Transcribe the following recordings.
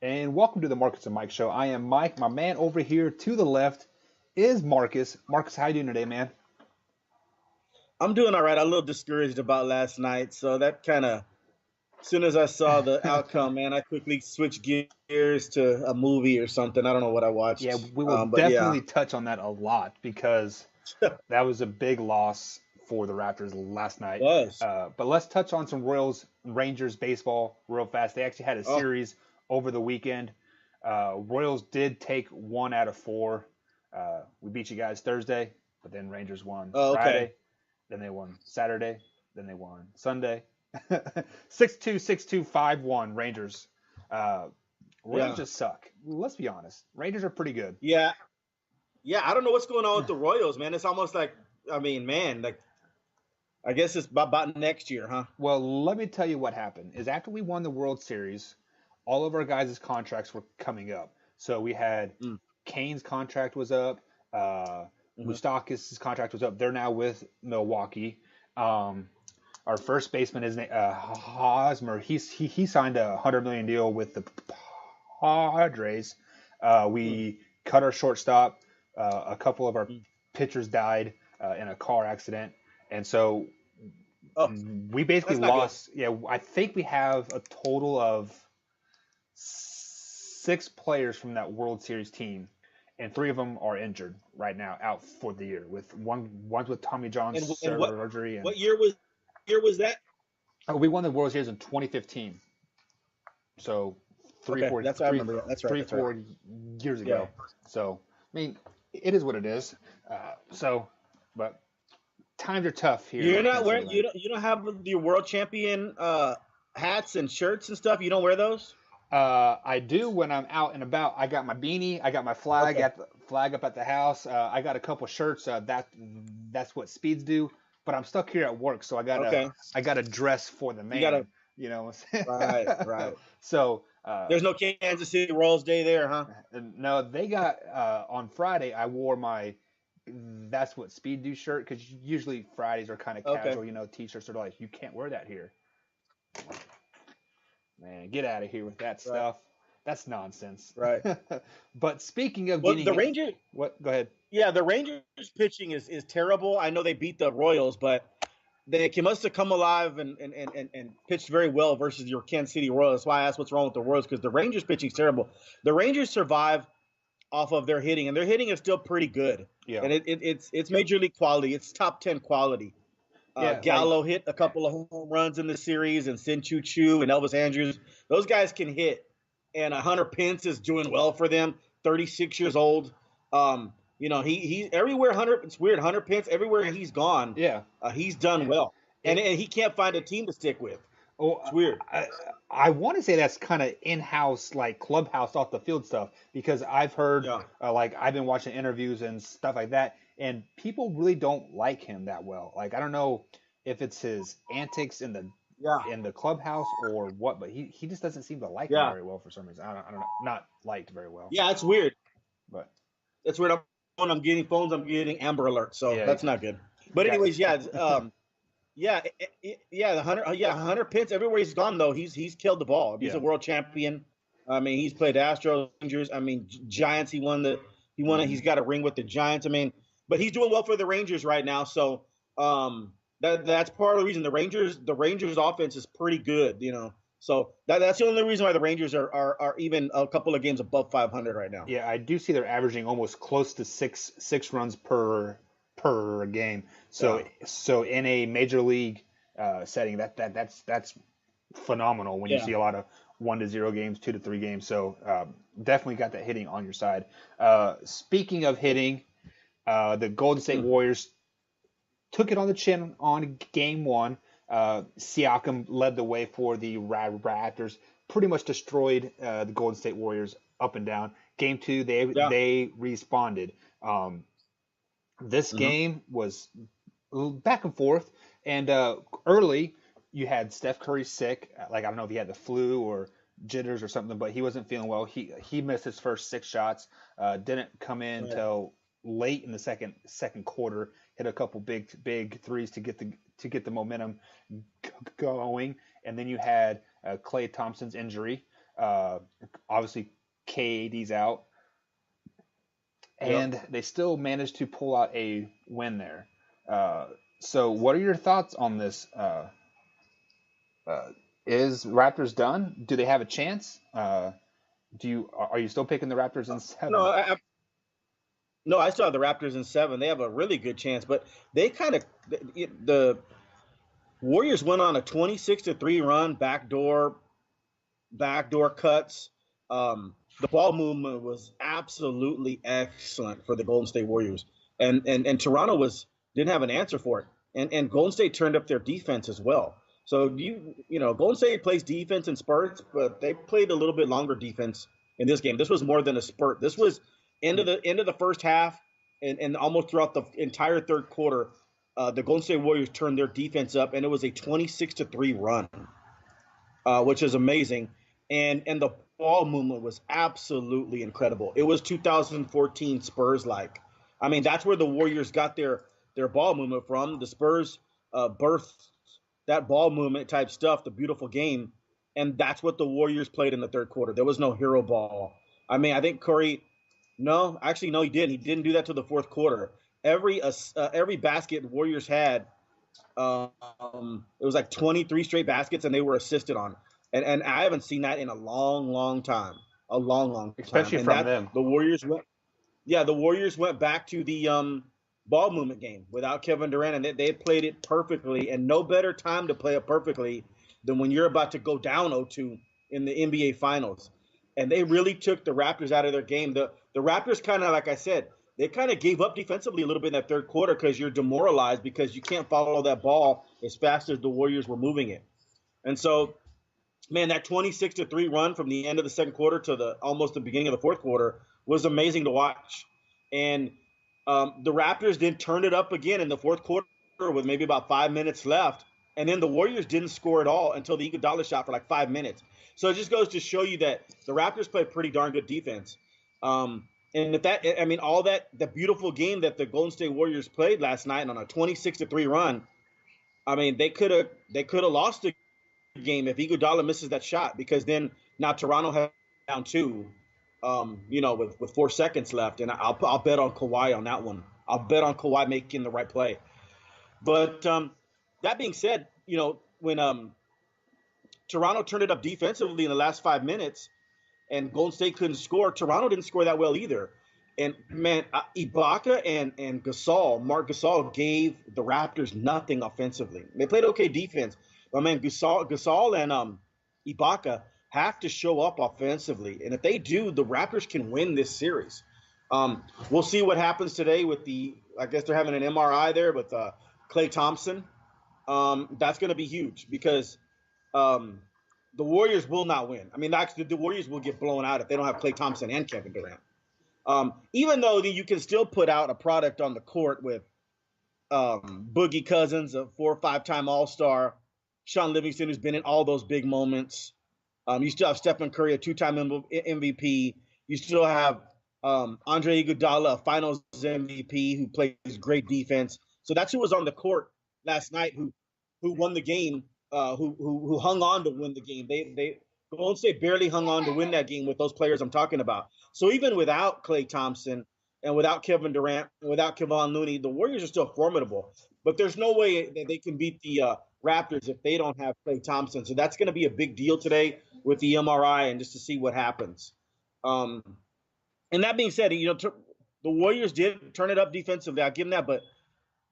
And welcome to the Marcus and Mike Show. I am Mike. My man over here to the left is Marcus. Marcus, how you doing today, man? I'm doing all right. I'm a little discouraged about last night, so that kind of, as soon as I saw the outcome, man, I quickly switched gears to a movie or something. I don't know what I Yeah, watched, we will but yeah, definitely touch on that a lot because that was a big loss for the Raptors last night. was. But let's touch on some Royals Rangers baseball real fast. They actually had a Oh, series over the weekend. Royals did take 1 out of 4. We beat you guys Thursday, but then Rangers won oh, okay. Friday, then they won Saturday, then they won Sunday. 6-2, 6-2, 5-1 Rangers. Uh, Royals Yeah, just suck. Let's be honest. Rangers are pretty good. yeah, yeah. I don't know what's going on with the Royals, man. It's almost like, I mean, man, like I guess it's about next year, huh? Well, let me tell you what happened. Is after we won the World Series, all of our guys' contracts were coming up. So we had Mm, Kane's contract was up. hmm Moustakas' contract was up. They're now with Milwaukee. Um, our first baseman is Hosmer. He signed a $100 million deal with the Padres. mm, We cut our shortstop. A couple of our mm. pitchers died in a car accident, and so Oh, we basically that's not good. lost. Yeah, I think we have a total of 6 players from that World Series team, and 3 of them are injured right now, out for the year. With one's with Tommy John's And what surgery, and what year was that? we won the World Series in 2015. So three, Okay, four, that's I three, remember. That's right. three, That's right. 4 years Yeah. ago. So I mean, it is what it is. But times are tough here You're in not wearing Pennsylvania. you don't have the world champion hats and shirts and stuff. You don't wear those. I do when I'm out and about. I got my beanie. I got my flag Okay. at the flag up at the house. I got a couple shirts. That's what speeds do. But I'm stuck here at work, so Okay. I gotta dress for the You gotta man. You know. right, right. So There's no Kansas City Royals Day there, huh? no, they got on Friday. I wore my that's what speed do shirt because usually Fridays are kind of Okay. casual. You know, t-shirts are like you can't wear that here. Man, get out of here with that Right, stuff. That's nonsense. right. But speaking of Well, the getting Rangers, what? Go ahead. yeah, the Rangers pitching is terrible. I know they beat the Royals, but they must have come alive and pitched very well versus your Kansas City Royals. That's why I asked what's wrong with the Royals because the Rangers pitching is terrible. The Rangers survive off of their hitting, and their hitting is still pretty good. Yeah, And it's major league quality. It's top 10 quality. yeah. Like Gallo hit a couple of home runs in the series, and Sin Chu Chu and Elvis Andrews. Those guys can hit. And Hunter Pence is doing well for them. 36 years old. He everywhere. Hunter, it's weird. Hunter Pence, everywhere he's gone, yeah. he's done well, and It. and he can't find a team to stick with. Oh, It's weird. I, I want to say that's kind of in-house, like clubhouse off the field stuff, because I've heard, Yeah, like, I've been watching interviews and stuff like that, and people really don't like him that well. Like, I don't know if it's his antics yeah, in the clubhouse or what, but he just doesn't seem to like him yeah, very well for some reason. I don't know, not liked very well, yeah. It's weird. but That's weird. When I'm getting phones, I'm getting Amber Alerts, so yeah, that's not good. But got. anyways, yeah, yeah, yeah. Hunter Pence. Everywhere he's gone, though, he's killed the ball. He's Yeah. a world champion. I mean, he's played Astros, Rangers. I mean, Giants. He's Hmm. got a ring with the Giants. I mean, but he's doing well for the Rangers right now. So that's part of the reason the Rangers offense is pretty good. So that's the only reason why the Rangers are even a couple of games above 500 right now. Yeah, I do see they're averaging almost close to six runs per game. Yeah, So in a major league setting, that's phenomenal when you yeah. see a lot of 1-0 games, 2-3 games. So definitely got that hitting on your side. Speaking of hitting, the Golden State Mm, Warriors took it on the chin on game one. Siakam led the way for the Raptors, pretty much destroyed the Golden State Warriors up and down. Game two, yeah. they responded. Um, this hmm game was back and forth, and early you had Steph Curry sick. Like I don't know if he had the flu or jitters or something, but he wasn't feeling well. He missed his first 6 shots. Didn't come in Right. until late in the second quarter. Hit a couple big threes to get the momentum going, and then you had Clay Thompson's injury. Uh, Obviously, KAD's out, Yep. and they still managed to pull out a win there. Uh, so, what are your thoughts on this? Uh, is Raptors done? Do they have a chance? Are you still picking the Raptors in No, seven? no, I still have the Raptors in 7. They have a really good chance, but they kind of the Warriors went on a 26-3 run, backdoor cuts. The ball movement was absolutely excellent for the Golden State Warriors, and Toronto didn't have an answer for it, and Golden State turned up their defense as well. So Golden State plays defense in spurts, but they played a little bit longer defense in this game. This was more than a spurt. This was end of the first half, and almost throughout the entire third quarter. The Golden State Warriors turned their defense up, and it was a 26-3 run, which is amazing. And the ball movement was absolutely incredible. It was 2014 Spurs like. I mean, that's where the Warriors got their ball movement from. The Spurs birthed that ball movement type stuff, the beautiful game, and that's what the Warriors played in the third quarter. There was no hero ball. I mean, I think Curry. No, actually, no, he didn't. He didn't do that till the fourth quarter. Every basket the Warriors had, it was like 23 straight baskets, and they were assisted on. And I haven't seen that in a long, long time. A long, long time. Especially And from that them. the Warriors went back to the ball movement game without Kevin Durant, and they played it perfectly. And no better time to play it perfectly than when you're about to go down 0-2 in the NBA Finals. And they really took the Raptors out of their game. The Raptors kind of, like I said, they kind of gave up defensively a little bit in that third quarter because you're demoralized because you can't follow that ball as fast as the Warriors were moving it. And so, man, that 26-3 run from the end of the second quarter to the almost the beginning of the fourth quarter was amazing to watch. And the Raptors then turned it up again in the fourth quarter with maybe about 5 minutes left. And then the Warriors didn't score at all until the Iguodala shot for like 5 minutes. So it just goes to show you that the Raptors play pretty darn good defense. And all that, the beautiful game that the Golden State Warriors played last night on a 26-3 run, I mean, they could have lost the game if Iguodala misses that shot, because then now Toronto has down 2, with 4 seconds left, and I'll bet on Kawhi on that one. I'll bet on Kawhi making the right play. But that being said, when Toronto turned it up defensively in the last 5 minutes, and Golden State couldn't score, Toronto didn't score that well either. And man, Ibaka and Marc Gasol gave the Raptors nothing offensively. They played okay defense, but man, Gasol and Ibaka have to show up offensively, and if they do, the Raptors can win this series. We'll see what happens today with I guess they're having an MRI there with Klay Thompson. That's going to be huge because the Warriors will not win. I mean, actually, the Warriors will get blown out if they don't have Klay Thompson and Kevin Durant. Even though you can still put out a product on the court with Boogie Cousins, a 4- or 5-time All-Star, Sean Livingston, who's been in all those big moments. You still have Stephen Curry, a 2-time MVP. You still have Andre Iguodala, a Finals MVP, who plays great defense. So that's who was on the court last night, who won the game, who hung on to win the game. They Golden State barely hung on to win that game with those players I'm talking about. So even without Klay Thompson and without Kevin Durant and without Kevon Looney, the Warriors are still formidable. But there's no way that they can beat the Raptors if they don't have Klay Thompson. So that's going to be a big deal today with the MRI and just to see what happens. And that being said, the Warriors did turn it up defensively. I'll give them that, but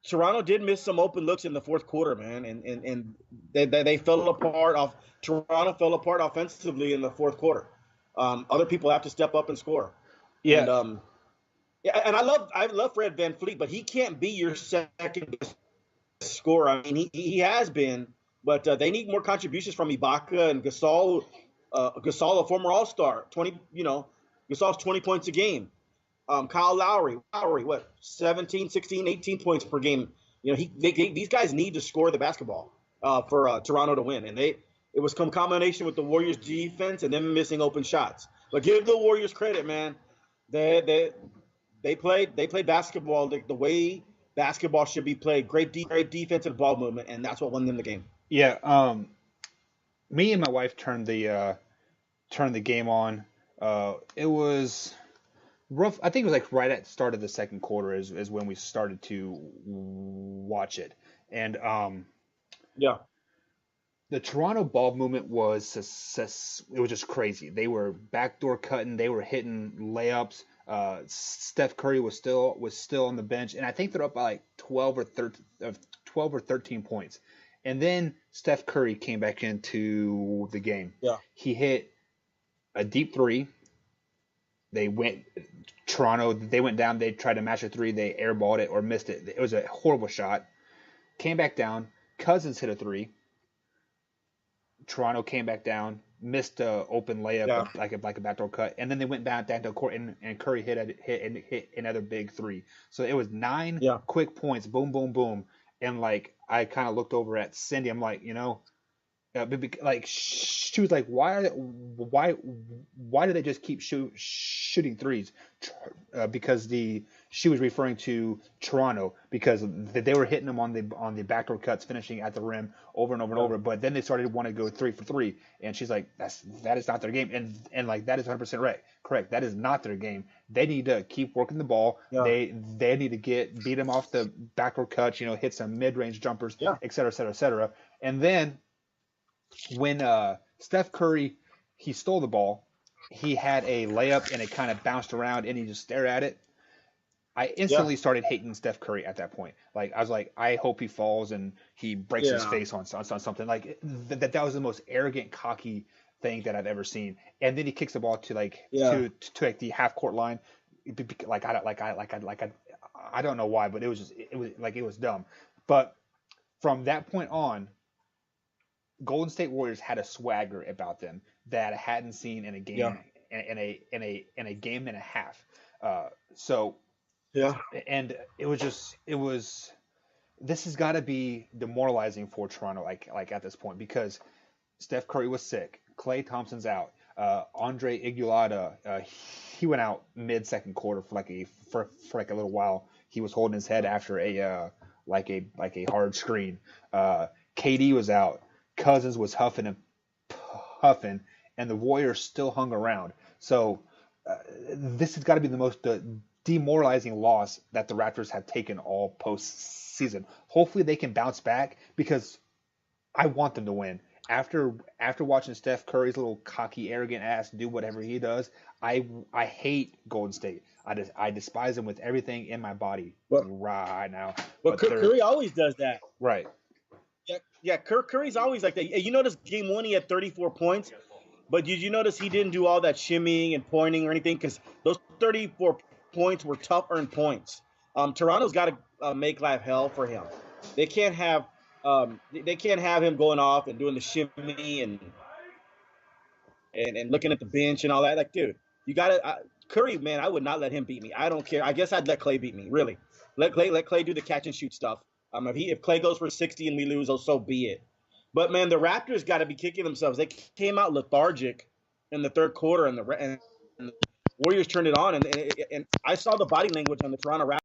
Toronto did miss some open looks in the fourth quarter, man, and they fell apart. Toronto fell apart offensively in the fourth quarter. Other people have to step up and score. Yeah. And and I love Fred VanVleet, but he can't be your second best scorer. I mean, he has been, but they need more contributions from Ibaka and Gasol. Gasol, a former All-Star, Gasol's 20 points a game. Kyle Lowry, what, 17, 16, 18 points per game. These guys need to score the basketball for Toronto to win. And it was some combination with the Warriors defense and them missing open shots. But give the Warriors credit, man. They played basketball the way basketball should be played. Great defensive ball movement, and that's what won them the game. Yeah. Me and my wife turned turned the game on. It was rough. I think it was like right at the start of the second quarter is when we started to watch it. And Yeah. the Toronto ball movement was it was just crazy. They were backdoor cutting, they were hitting layups. Steph Curry was still on the bench, and I think they're up by like 12 or 13 points. And then Steph Curry came back into the game. Yeah. He hit a deep three. They went Toronto. They went down. They tried to match a three. They airballed it or missed it. It was a horrible shot. Came back down. Cousins hit a three. Toronto came back down, missed a open layup, Yeah. like a backdoor cut, and then they went down to court and Curry hit another big three. So it was nine Yeah. quick points, boom, boom, boom, and like I kind of looked over at Cindy. I'm like, like she was like, why do they just keep shooting threes? Because she was referring to Toronto because they were hitting them on the backdoor cuts, finishing at the rim over and over and over. But then they started wanting to go 3 for 3, and she's like, that is not their game, and like that is 100% right, correct. That is not their game. They need to keep working the ball. Yeah. They need to beat them off the backdoor cuts, hit some mid range jumpers, Yeah. et cetera, et cetera, et cetera. And then when Steph Curry, he stole the ball, he had a layup and it kind of bounced around and he just stared at it. I instantly started hating Steph Curry at that point. Like I was like, I hope he falls and he breaks his face on something. Like that was the most arrogant, cocky thing that I've ever seen. And then he kicks the ball to to like the half court line. I don't know why, but it was dumb. But from that point on, Golden State Warriors had a swagger about them that I hadn't seen in a game in a game and a half. So Yeah. and it was this has got to be demoralizing for Toronto like at this point because Steph Curry was sick, Klay Thompson's out, Andre Iguodala he went out mid second quarter for like a little while. He was holding his head after a hard screen. KD was out. Cousins was huffing and puffing, and the Warriors still hung around. So this has got to be the most demoralizing loss that the Raptors have taken all postseason. Hopefully they can bounce back because I want them to win. After watching Steph Curry's little cocky, arrogant ass do whatever he does, I hate Golden State. I despise them with everything in my body right now. But Curry always does that. Right. Yeah, Curry's always like that. You notice game 1 he had 34 points, but did you notice he didn't do all that shimmying and pointing or anything? Because those 34 points were tough earned points. Toronto's got to make life hell for him. They can't have him going off and doing the shimmy and looking at the bench and all that. Like, dude, you got to Curry, man. I would not let him beat me. I don't care. I guess I'd let Klay beat me. Really, let Klay do the catch and shoot stuff. If Klay goes for 60 and we lose, oh, so be it. But man, the Raptors got to be kicking themselves. They came out lethargic in the third quarter, and the Warriors turned it on. And I saw the body language on the Toronto Raptors.